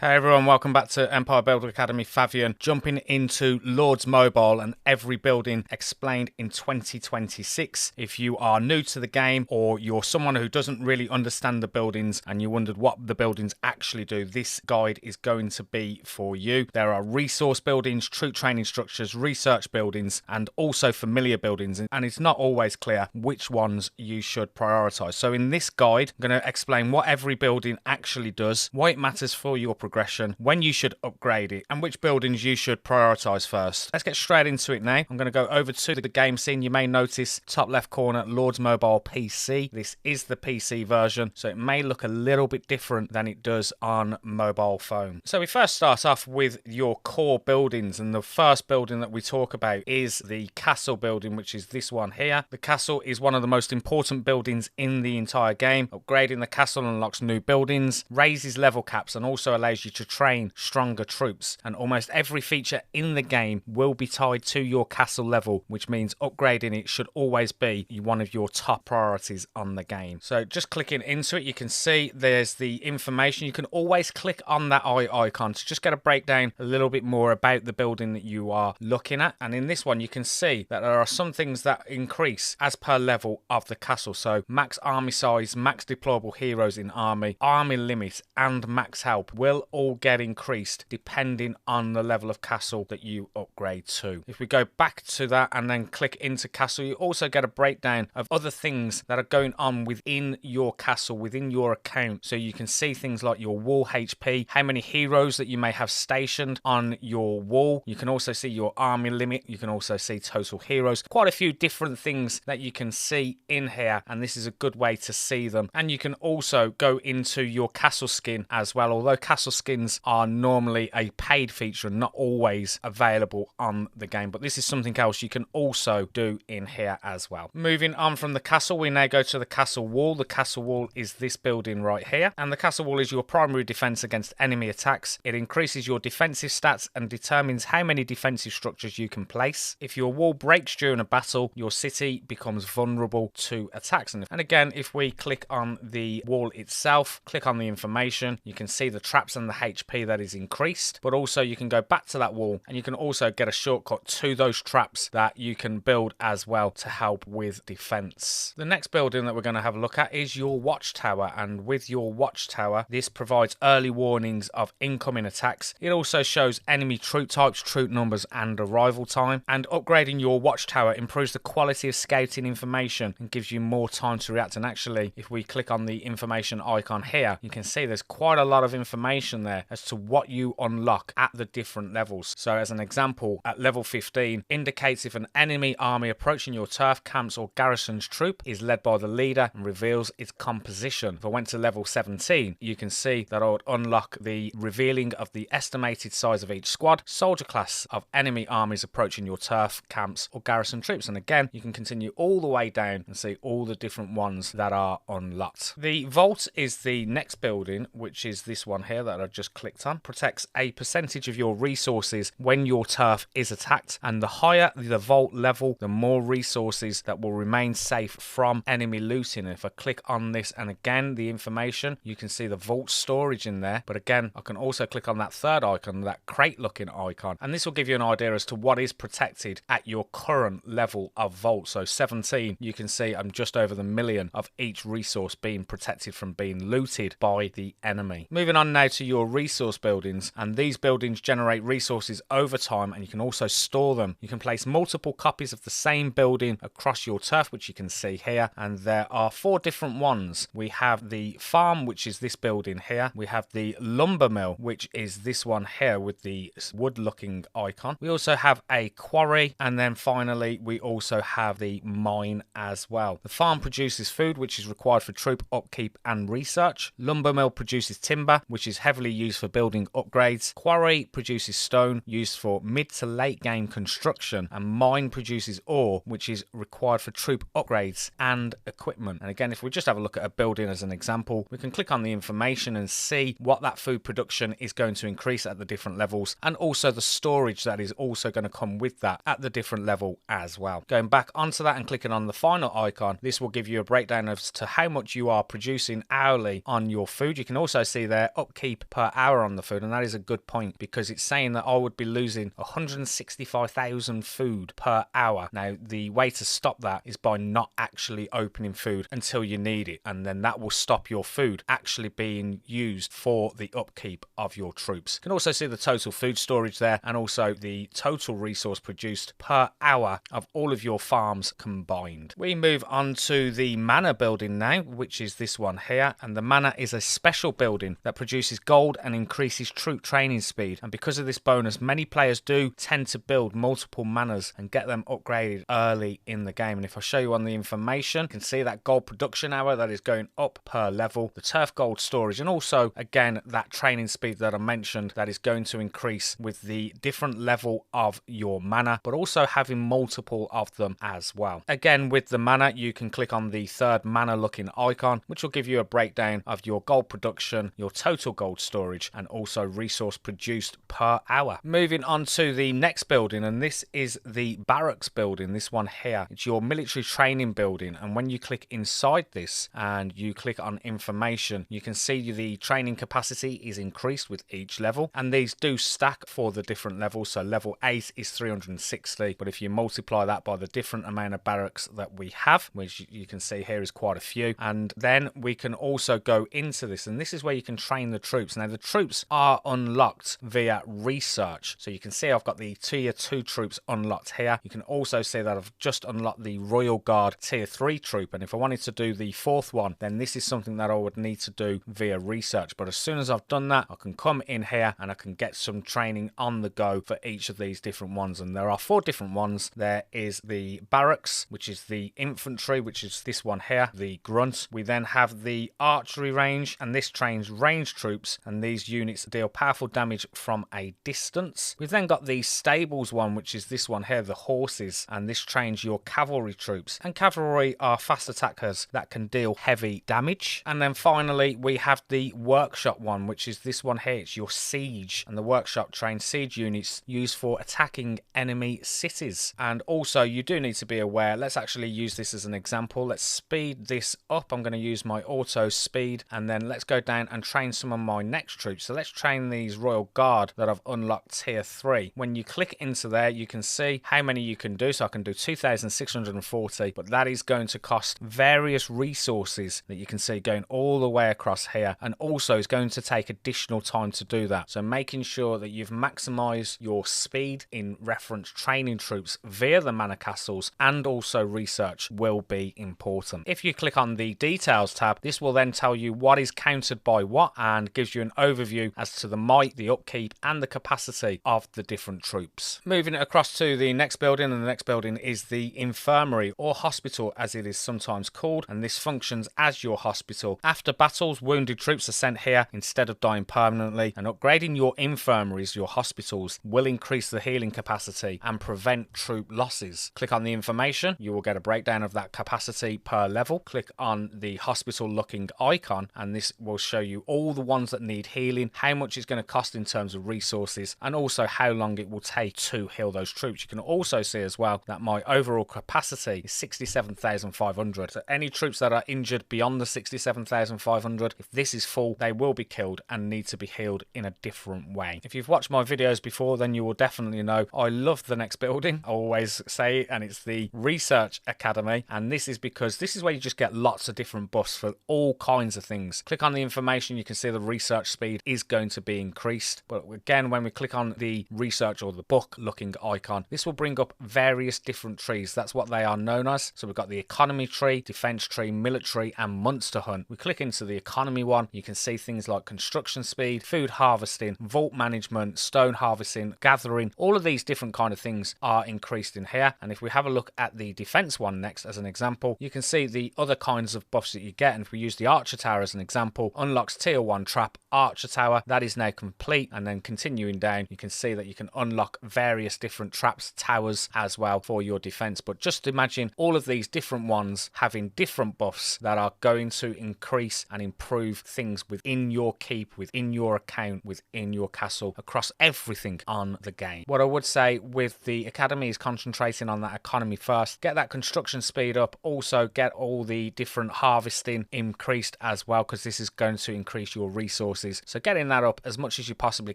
Hey everyone, welcome back to Empire Builder Academy. Fabian jumping into Lord's Mobile and every building explained in 2026. If you are new to the game or you're someone who doesn't really understand the buildings and you wondered what the buildings actually do, this guide is going to be for you. There are resource buildings, troop training structures, research buildings, and also familiar buildings, and it's not always clear which ones you should prioritize. So in this guide, I'm going to explain what every building actually does, why it matters for your progression, when you should upgrade it, and which buildings you should prioritize first. Let's get straight into it now. I'm going to go over to the game scene. You may notice top left corner, Lord's Mobile PC. This is the PC version, so it may look a little bit different than it does on mobile phone. So we first start off with your core buildings, and the first building that we talk about is the castle building, which is this one here. The castle is one of the most important buildings in the entire game. Upgrading the castle unlocks new buildings, raises level caps, and also allows you to train stronger troops. And almost every feature in the game will be tied to your castle level, which means upgrading it should always be one of your top priorities on the game. So just clicking into it, you can see there's the information. You can always click on that eye icon to just get a breakdown a little bit more about the building that you are looking at. And in this one, you can see that there are some things that increase as per level of the castle. So max army size, max deployable heroes in army limit, and max help will all get increased depending on the level of castle that you upgrade to. If we go back to that and then click into castle, you also get a breakdown of other things that are going on within your castle, within your account. So you can see things like your wall HP, how many heroes that you may have stationed on your wall. You can also see your army limit. You can also see total heroes. Quite a few different things that you can see in here, and this is a good way to see them. And you can also go into your castle skin as well, although castle skins are normally a paid feature and not always available on the game, but this is something else you can also do in here as well. Moving on from the castle, we now go to the castle wall. The castle wall is this building right here, and the castle wall is your primary defense against enemy attacks. It increases your defensive stats and determines how many defensive structures you can place. If your wall breaks during a battle, your city becomes vulnerable to attacks. And again, if we click on the wall itself, click on the information, you can see the traps and the HP that is increased, but also you can go back to that wall and you can also get a shortcut to those traps that you can build as well to help with defense. The next building that we're going to have a look at is your watchtower, and with your watchtower, this provides early warnings of incoming attacks. It also shows enemy troop types, troop numbers, and arrival time. And upgrading your watchtower improves the quality of scouting information and gives you more time to react. And actually, if we click on the information icon here, you can see there's quite a lot of information there as to what you unlock at the different levels. So as an example, at level 15 indicates if an enemy army approaching your turf, camps, or garrison's troop is led by the leader and reveals its composition. If I went to level 17, you can see that I would unlock the revealing of the estimated size of each squad, soldier class of enemy armies approaching your turf, camps, or garrison troops. And again, you can continue all the way down and see all the different ones that are unlocked. The vault is the next building, which is this one here that I just clicked on. Protects a percentage of your resources when your turf is attacked, and the higher the vault level, the more resources that will remain safe from enemy looting. And if I click on this and again the information, you can see the vault storage in there, but again I can also click on that third icon, that crate looking icon, and this will give you an idea as to what is protected at your current level of vault. So 17, you can see I'm just over the million of each resource being protected from being looted by the enemy. Moving on now to your resource buildings, and these buildings generate resources over time, and you can also store them. You can place multiple copies of the same building across your turf, which you can see here, and there are 4 different ones. We have the farm, which is this building here. We have the lumber mill, which is this one here with the wood looking icon. We also have a quarry, and then finally we also have the mine as well. The farm produces food, which is required for troop upkeep and research. Lumber mill produces timber, which is heavily used for building upgrades. Quarry produces stone, used for mid to late game construction, and mine produces ore, which is required for troop upgrades and equipment. And again, if we just have a look at a building as an example, we can click on the information and see what that food production is going to increase at the different levels, and also the storage that is also going to come with that at the different level as well. Going back onto that and clicking on the final icon, this will give you a breakdown as to how much you are producing hourly on your food. You can also see there upkeep per hour on the food, and that is a good point because it's saying that I would be losing 165,000 food per hour. Now, the way to stop that is by not actually opening food until you need it, and then that will stop your food actually being used for the upkeep of your troops. You can also see the total food storage there, and also the total resource produced per hour of all of your farms combined. We move on to the manor building now, which is this one here, and the manor is a special building that produces gold and increases troop training speed, and because of this bonus, many players do tend to build multiple manors and get them upgraded early in the game. And if I show you on the information, you can see that gold production hour that is going up per level, the turf gold storage, and also again that training speed that I mentioned that is going to increase with the different level of your manor, but also having multiple of them as well. Again, with the manor, you can click on the third manor looking icon, which will give you a breakdown of your gold production, your total gold storage, and also resource produced per hour. Moving on to the next building, and this is the barracks building, this one here. It's your military training building, and when you click inside this and you click on information, you can see the training capacity is increased with each level, and these do stack for the different levels. So level 8 is 360, but if you multiply that by the different amount of barracks that we have, which you can see here is quite a few, and then we can also go into this, and this is where you can train the troops. Now the troops are unlocked via research, so you can see I've got the tier 2 troops unlocked here. You can also see that I've just unlocked the Royal Guard tier 3 troop, and if I wanted to do the fourth one, then this is something that I would need to do via research. But as soon as I've done that, I can come in here and I can get some training on the go for each of these different ones, and there are 4 different ones. There is the barracks, which is the infantry, which is this one here, the grunt. We then have the archery range, and this trains range troops, and these units deal powerful damage from a distance. We've then got the stables one, which is this one here, the horses, and this trains your cavalry troops, and cavalry are fast attackers that can deal heavy damage. And then finally we have the workshop one, which is this one here. It's your siege, and the workshop trains siege units used for attacking enemy cities. And also you do need to be aware, let's actually use this as an example. Let's speed this up. I'm going to use my auto speed, and then let's go down and train some of my next troops. So let's train these Royal Guard that I've unlocked tier 3. When you click into there, you can see how many you can do. So I can do 2,640, but that is going to cost various resources that you can see going all the way across here, and also is going to take additional time to do that. So making sure that you've maximized your speed in reference training troops via the manor castles and also research will be important. If you click on the details tab, this will then tell you what is counted by what and gives you an overview as to the might, the upkeep, and the capacity of the different troops. Moving it across to the next building, and the next building is the infirmary, or hospital as it is sometimes called, and this functions as your hospital. After battles, wounded troops are sent here instead of dying permanently, and upgrading your infirmaries, your hospitals, will increase the healing capacity and prevent troop losses. Click on the information, you will get a breakdown of that capacity per level. Click on the hospital looking icon, and this will show you all the ones that need healing, how much it's going to cost in terms of resources, and also how long it will take to heal those troops. You can also see as well that my overall capacity is 67,500. So any troops that are injured beyond the 67,500, if this is full, they will be killed and need to be healed in a different way. If you've watched my videos before, then you will definitely know I love the next building. I always say it, and it's the Research Academy, and this is because this is where you just get lots of different buffs for all kinds of things. Click on the information, you can see the research speed is going to be increased, but again, when we click on the research or the book looking icon, this will bring up various different trees. That's what they are known as. So we've got the economy tree, defense tree, military, and monster hunt. We click into the economy one, you can see things like construction speed, food harvesting, vault management, stone harvesting, gathering. All of these different kind of things are increased in here. And if we have a look at the defense one next as an example, you can see the other kinds of buffs that you get. And if we use the archer tower as an example, unlocks tier 1 trap archer tower, that is now complete. And then continuing down, you can see that you can unlock various different traps, towers as well for your defense. But just imagine all of these different ones having different buffs that are going to increase and improve things within your keep, within your account, within your castle, across everything on the game. What I would say with the academy is concentrating on that economy first, get that construction speed up, also get all the different harvesting increased as well, because this is going to increase your resources resources. So getting that up as much as you possibly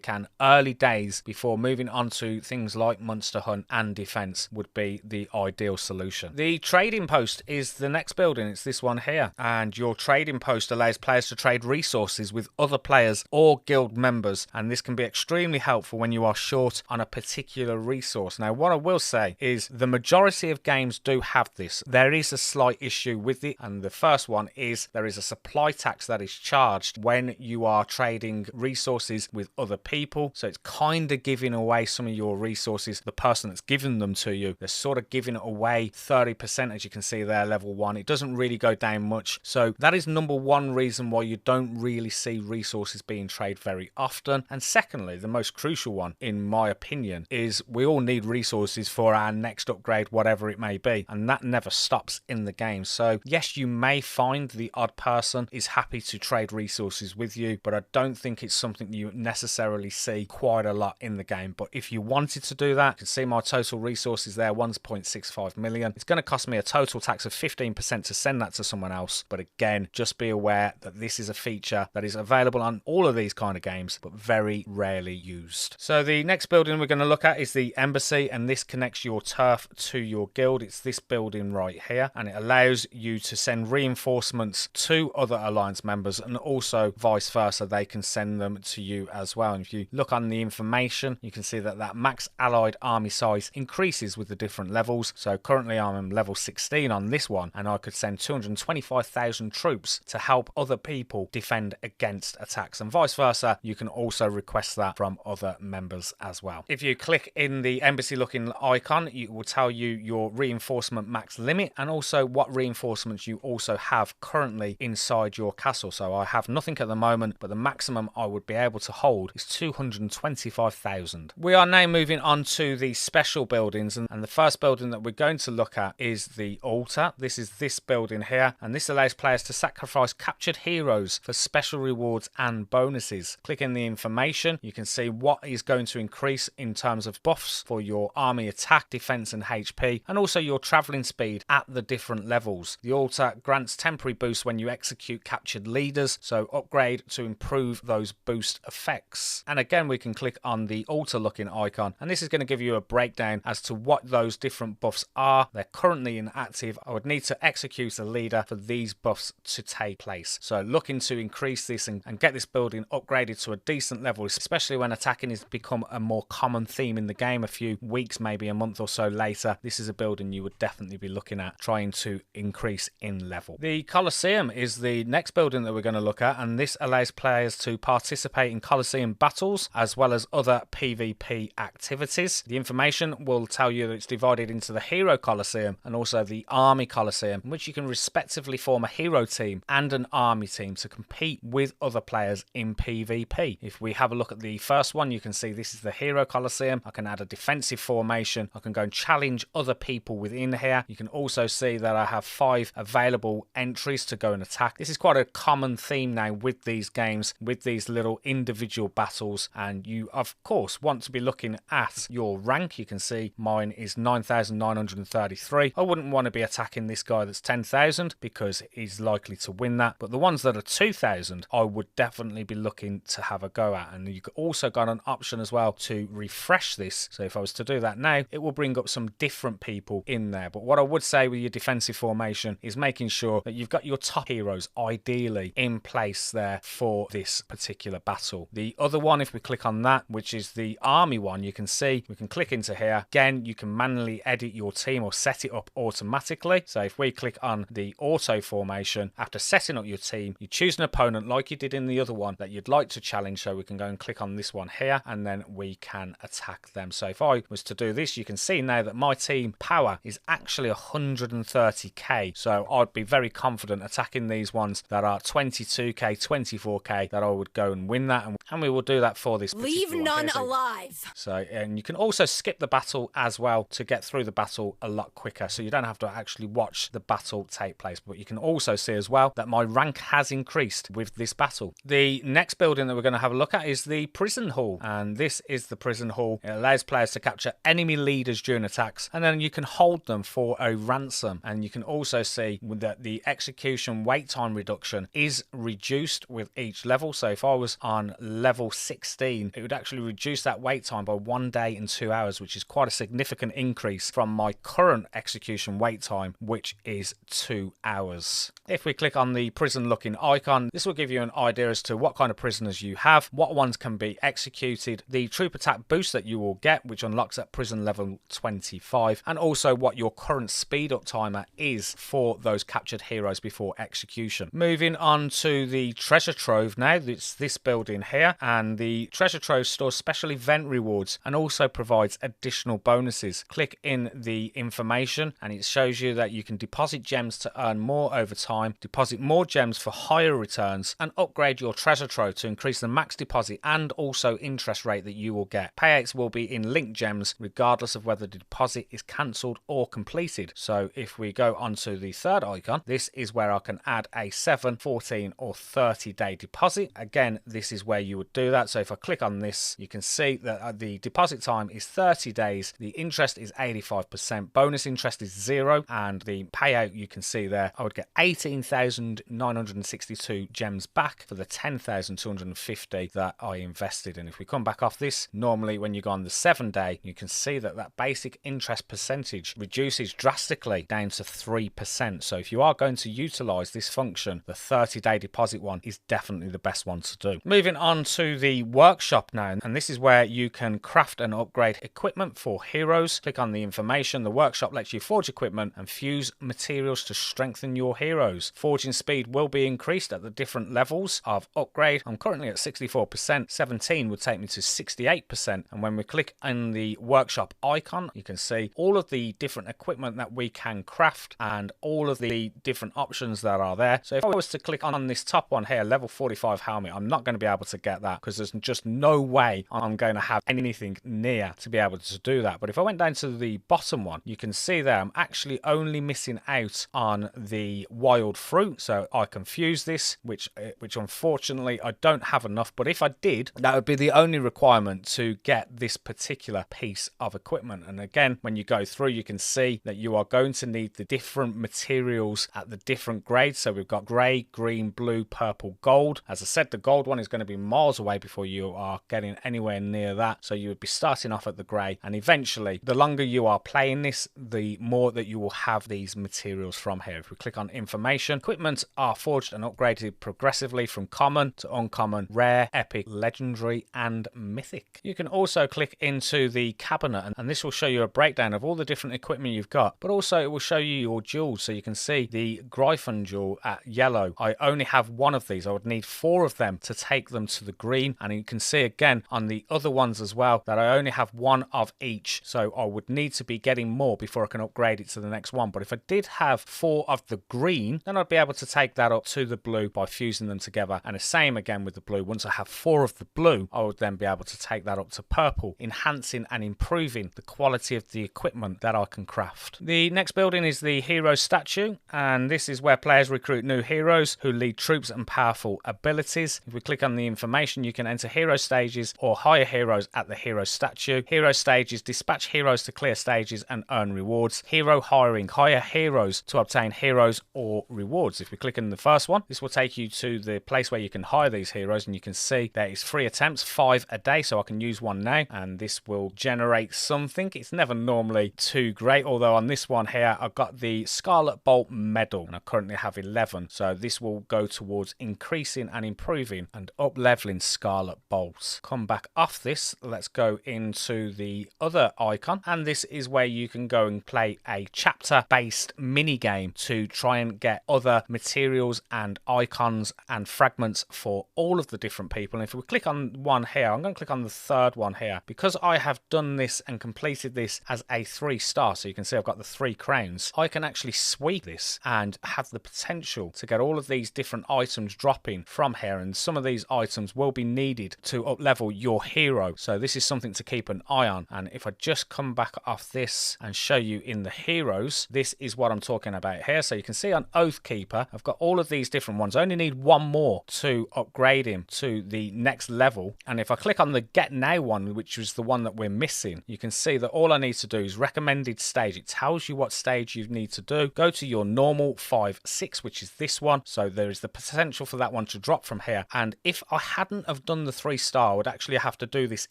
can early days before moving on to things like Monster Hunt and Defense would be the ideal solution. The trading post is the next building. It's this one here, and your trading post allows players to trade resources with other players or guild members, and this can be extremely helpful when you are short on a particular resource. Now, what I will say is the majority of games do have this. There is a slight issue with it, and the first one is there is a supply tax that is charged when you are trading resources with other people. So it's kind of giving away some of your resources. The person that's giving them to you, they're sort of giving it away 30%, as you can see there, level 1. It doesn't really go down much. So that is number one reason why you don't really see resources being traded very often. And secondly, the most crucial one, in my opinion, is we all need resources for our next upgrade, whatever it may be. And that never stops in the game. So yes, you may find the odd person is happy to trade resources with you, but I don't think it's something you necessarily see quite a lot in the game. But if you wanted to do that, you can see my total resources there, 1.65 million. It's going to cost me a total tax of 15% to send that to someone else. But again, just be aware that this is a feature that is available on all of these kind of games, but very rarely used. So the next building we're going to look at is the embassy, and this connects your turf to your guild. It's this building right here, and it allows you to send reinforcements to other alliance members, and also vice versa, they can send them to you as well. And if you look on the information, you can see that max allied army size increases with the different levels. So currently I'm level 16 on this one, and I could send 225,000 troops to help other people defend against attacks, and vice versa. You can also request that from other members as well. If you click in the embassy looking icon, it will tell you your reinforcement max limit, and also what reinforcements you also have currently inside your castle. So I have nothing at the moment, but the maximum I would be able to hold is 225,000. We are now moving on to the special buildings, and the first building that we're going to look at is the altar. This is this building here, and this allows players to sacrifice captured heroes for special rewards and bonuses. Click in the information, you can see what is going to increase in terms of buffs for your army attack, defense and HP, and also your traveling speed at the different levels. The altar grants temporary boosts when you execute captured leaders, so upgrade to improve those boost effects. And again, we can click on the altar looking icon, and this is going to give you a breakdown as to what those different buffs are. They're currently inactive. I would need to execute a leader for these buffs to take place. So looking to increase this and get this building upgraded to a decent level, especially when attacking has become a more common theme in the game a few weeks, maybe a month or so later. This is a building you would definitely be looking at trying to increase in level. The Colosseum is the next building that we're going to look at, and this allows players to participate in Colosseum battles as well as other PvP activities. The information will tell you that it's divided into the Hero Colosseum and also the Army Colosseum, in which you can respectively form a hero team and an army team to compete with other players in PvP. If we have a look at the first one, you can see this is the Hero Colosseum. I can add a defensive formation. I can go and challenge other people within here. You can also see that I have 5 available entries to go and attack. This is quite a common theme now with these games, with these little individual battles, and you of course want to be looking at your rank. You can see mine is 9,933. I wouldn't want to be attacking this guy that's 10,000 because he's likely to win that, but the ones that are 2,000 I would definitely be looking to have a go at. And you could also got an option as well to refresh this, so if I was to do that now, it will bring up some different people in there. But what I would say with your defensive formation is making sure that you've got your top heroes ideally in place there for this particular battle. The other one, if we click on that, which is the army one, you can see we can click into here. Again, you can manually edit your team or set it up automatically. So if we click on the auto formation, after setting up your team, you choose an opponent like you did in the other one that you'd like to challenge. So we can go and click on this one here, and then we can attack them. So if I was to do this, you can see now that my team power is actually 130k. So I'd be very confident attacking these ones that are 22k, 24k, that I would go and win that, and we will do that for this. Leave none alive. So, and you can also skip the battle as well to get through the battle a lot quicker, so you don't have to actually watch the battle take place. But you can also see as well that my rank has increased with this battle. The next building that we're going to have a look at is the prison hall, and this is the prison hall. It allows players to capture enemy leaders during attacks, and then you can hold them for a ransom. And you can also see that the execution wait time reduction is reduced with each level. level. So if I was on level 16, it would actually reduce that wait time by 1 day and 2 hours, which is quite a significant increase from my current execution wait time, which is 2 hours. If we click on the prison looking icon, this will give you an idea as to what kind of prisoners you have, what ones can be executed, the troop attack boost that you will get, which unlocks at prison level 25, and also what your current speed up timer is for those captured heroes before execution. Moving on to the treasure trove now. It's this building here, and the treasure trove stores special event rewards and also provides additional bonuses. Click in the information and it shows you that you can deposit gems to earn more over time, deposit more gems for higher returns, and upgrade your treasure trove to increase the max deposit and also interest rate that you will get. Payouts will be in linked gems regardless of whether the deposit is cancelled or completed. So if we go onto the third icon, this is where I can add a 7, 14 or 30 day deposit. Again, this is where you would do that. So if I click on this, you can see that the deposit time is 30 days, the interest is 85%, bonus interest is 0, and the payout, you can see there, I would get 18,962 gems back for the 10,250 that I invested in. If we come back off this, normally when you go on the 7 day, you can see that that basic interest percentage reduces drastically down to 3%. So if you are going to utilize this function, the 30-day deposit one is definitely the best one to do. Moving on to the workshop now, and this is where you can craft and upgrade equipment for heroes. Click on the information. The workshop lets you forge equipment and fuse materials to strengthen your heroes. Forging speed will be increased at the different levels of upgrade. I'm currently at 64%. 17 would take me to 68%. And when we click on the workshop icon, you can see all of the different equipment that we can craft and all of the different options that are there. So if I was to click on this top one here, level 45 helmet, I'm not going to be able to get that because there's just no way I'm going to have anything near to be able to do that. But if I went down to the bottom one, you can see there I'm actually only missing out on the wild fruit. So I can fuse this, which unfortunately I don't have enough. But if I did, that would be the only requirement to get this particular piece of equipment. And again, when you go through, you can see that you are going to need the different materials at the different grades. So we've got grey, green, blue, purple, gold. As I said, the gold one is going to be miles away before you are getting anywhere near that. So you would be starting off at the grey, and eventually the longer you are playing this, the more that you will have these materials from here. If we click on information, equipment are forged and upgraded progressively from common to uncommon, rare, epic, legendary and mythic. You can also click into the cabinet and this will show you a breakdown of all the different equipment you've got, but also it will show you your jewels. So you can see the Gryphon jewel at yellow. I only have one of these. I would need 4 of them to take them to the green, and you can see again on the other ones as well that I only have 1 of each. So I would need to be getting more before I can upgrade it to the next one. But if I did have 4 of the green, then I'd be able to take that up to the blue by fusing them together. And the same again with the blue. Once I have 4 of the blue, I would then be able to take that up to purple, enhancing and improving the quality of the equipment that I can craft. The next building is the hero statue, and this is where players recruit new heroes who lead troops and powerful abilities. If we click on the information, you can enter hero stages or hire heroes at the hero statue. Hero stages dispatch heroes to clear stages and earn rewards. Hero hiring, hire heroes to obtain heroes or rewards. If we click on the first one, this will take you to the place where you can hire these heroes, and you can see there is 3 attempts, 5 a day, so I can use one now and this will generate something. It's never normally too great, although on this one here I've got the Scarlet Bolt medal and I currently have 11, so this will go towards increasing and improving and up leveling Scarlet Bolts. Come back off this, let's go into the other icon, and this is where you can go and play a chapter based mini game to try and get other materials and icons and fragments for all of the different people. And if we click on one here, I'm going to click on the third one here because I have done this and completed this as a 3-star, so you can see I've got the 3 crowns. I can actually sweep this and have the potential to get all of these different items dropping from here, and some of these items will be needed to up level your hero, so this is something to keep an eye on. And if I just come back off this and show you in the heroes, this is what I'm talking about here. So you can see on Oathkeeper I've got all of these different ones. I only need 1 more to upgrade him to the next level, and if I click on the get now one, which was the one that we're missing, you can see that all I need to do is recommended stage. It tells you what stage you need to do. Go to your normal 5, 6, which is this one, so there is the potential for that one to drop unlock from here. And if I hadn't have done the 3-star, I would actually have to do this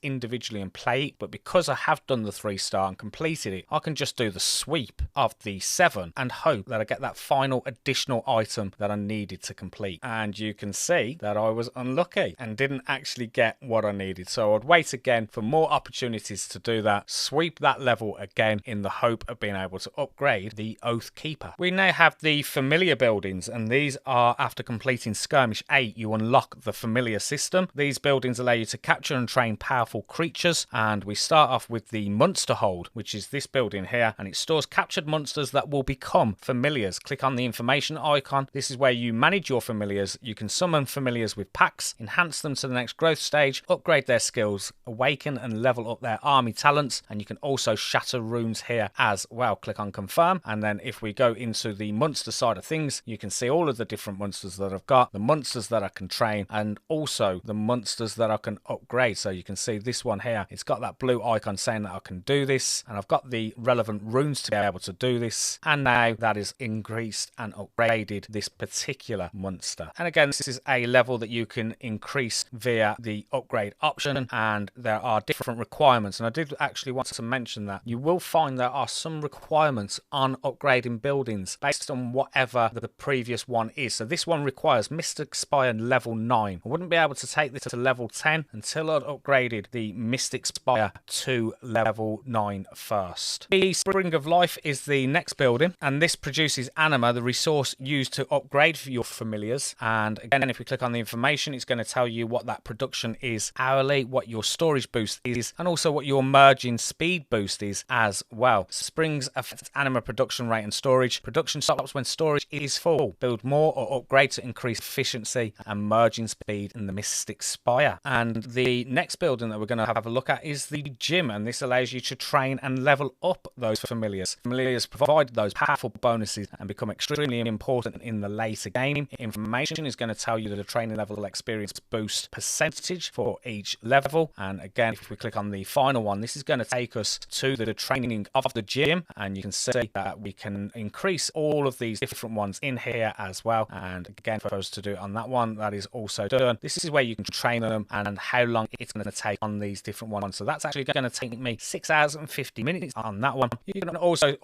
individually and play it. But because I have done the 3-star and completed it, I can just do the sweep of the 7 and hope that I get that final additional item that I needed to complete. And you can see that I was unlucky and didn't actually get what I needed. So I'd wait again for more opportunities to do that, sweep that level again in the hope of being able to upgrade the Oath Keeper. We now have the familiar buildings, and these are after completing Skirmish 8, you unlock the familiar system. These buildings allow you to capture and train powerful creatures, and we start off with the Monster Hold, which is this building here, and it stores captured monsters that will become familiars. Click on the information icon. This is where you manage your familiars. You can summon familiars with packs, enhance them to the next growth stage, upgrade their skills, awaken and level up their army talents, and you can also shatter runes here as well. Click on confirm, and then if we go into the monster side of things, you can see all of the different monsters that I've got, the monsters that I can train, and also the monsters that I can upgrade. So you can see this one here, it's got that blue icon saying that I can do this, and I've got the relevant runes to be able to do this, and now that is increased and upgraded this particular monster. And again, this is a level that you can increase via the upgrade option, and there are different requirements. And I did actually want to mention that you will find there are some requirements on upgrading buildings based on whatever the previous one is. So this one requires Mystic Spire level 9. I wouldn't be able to take this to level 10 until I'd upgraded the Mystic Spire to level 9 first. The Spring of Life is the next building, and this produces anima, the resource used to upgrade for your familiars. And again, if we click on the information, it's going to tell you what that production is hourly, what your storage boost is, and also what your merging speed boost is as well. Springs affect anima production rate and storage. Production stops when storage is full. Build more or upgrade to increase efficiency and merging speed in the Mystic Spire. And the next building that we're going to have a look at is the gym, and this allows you to train and level up those familiars. Familiars provide those powerful bonuses and become extremely important in the later game. Information is going to tell you that the training level experience boost percentage for each level. And again, if we click on the final one, this is going to take us to the training of the gym, and you can see that we can increase all of these different ones in here as well. And again, for us to do it on that one, that is also done. This is where you can train them and how long it's going to take on these different ones. So that's actually going to take me 6 hours and 50 minutes on that one. You can also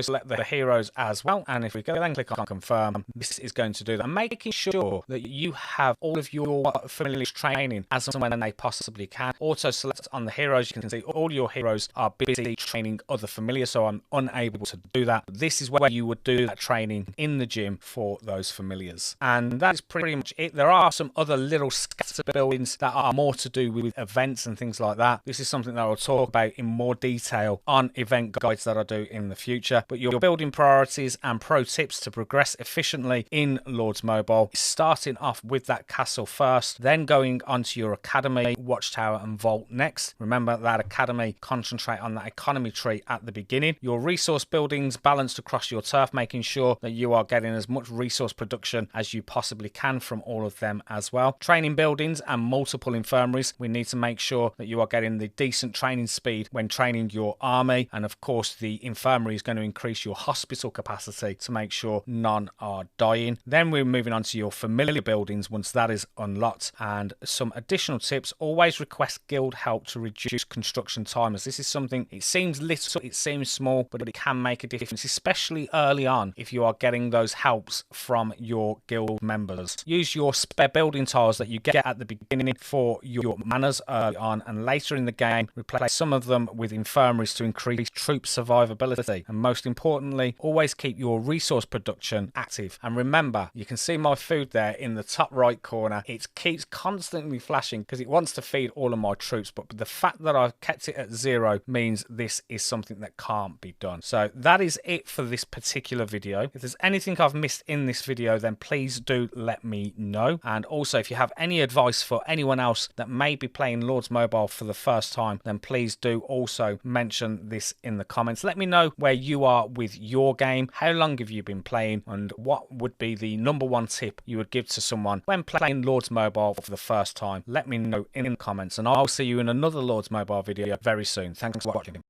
select the heroes as well, and if we go and click on confirm, this is going to do that, making sure that you have all of your familiars training as and when they possibly can. Auto select on the heroes, you can see all your heroes are busy training other familiars, so I'm unable to do that. This is where you would do that training in the gym for those familiars, and that is pretty much it. There are some other little scattered buildings that are more to do with events and things like that. This is something that I'll talk about in more detail on event guides that I do in the future. But your building priorities and pro tips to progress efficiently in Lords Mobile, starting off with that castle first, then going onto your academy, watchtower and vault next. Remember that academy, concentrate on that economy tree at the beginning. Your resource buildings balanced across your turf, making sure that you are getting as much resource production as you possibly can from all of them as well. Training buildings and multiple infirmaries, we need to make sure that you are getting the decent training speed when training your army, and of course the infirmary is going to increase your hospital capacity to make sure none are dying. Then we're moving on to your familiar buildings once that is unlocked, and some additional tips: always request guild help to reduce construction timers. This is something, it seems little, it seems small, but it can make a difference, especially early on if you are getting those helps from your guild members. Use your spare building tiles that you get at the beginning for your manors early on, and later in the game replace some of them with infirmaries to increase troop survivability. And most importantly, always keep your resource production active. And remember, you can see my food there in the top right corner. It keeps constantly flashing because it wants to feed all of my troops, but the fact that I've kept it at 0 means this is something that can't be done. So that is it for this particular video. If there's anything I've missed in this video, then please do let me know. And also, if you have any advice for anyone else that may be playing Lords Mobile for the first time, then please do also mention this in the comments. Let me know where you are with your game, how long have you been playing, and what would be the #1 tip you would give to someone when playing Lords Mobile for the first time. Let me know in the comments, and I'll see you in another Lords Mobile video very soon. Thanks for watching.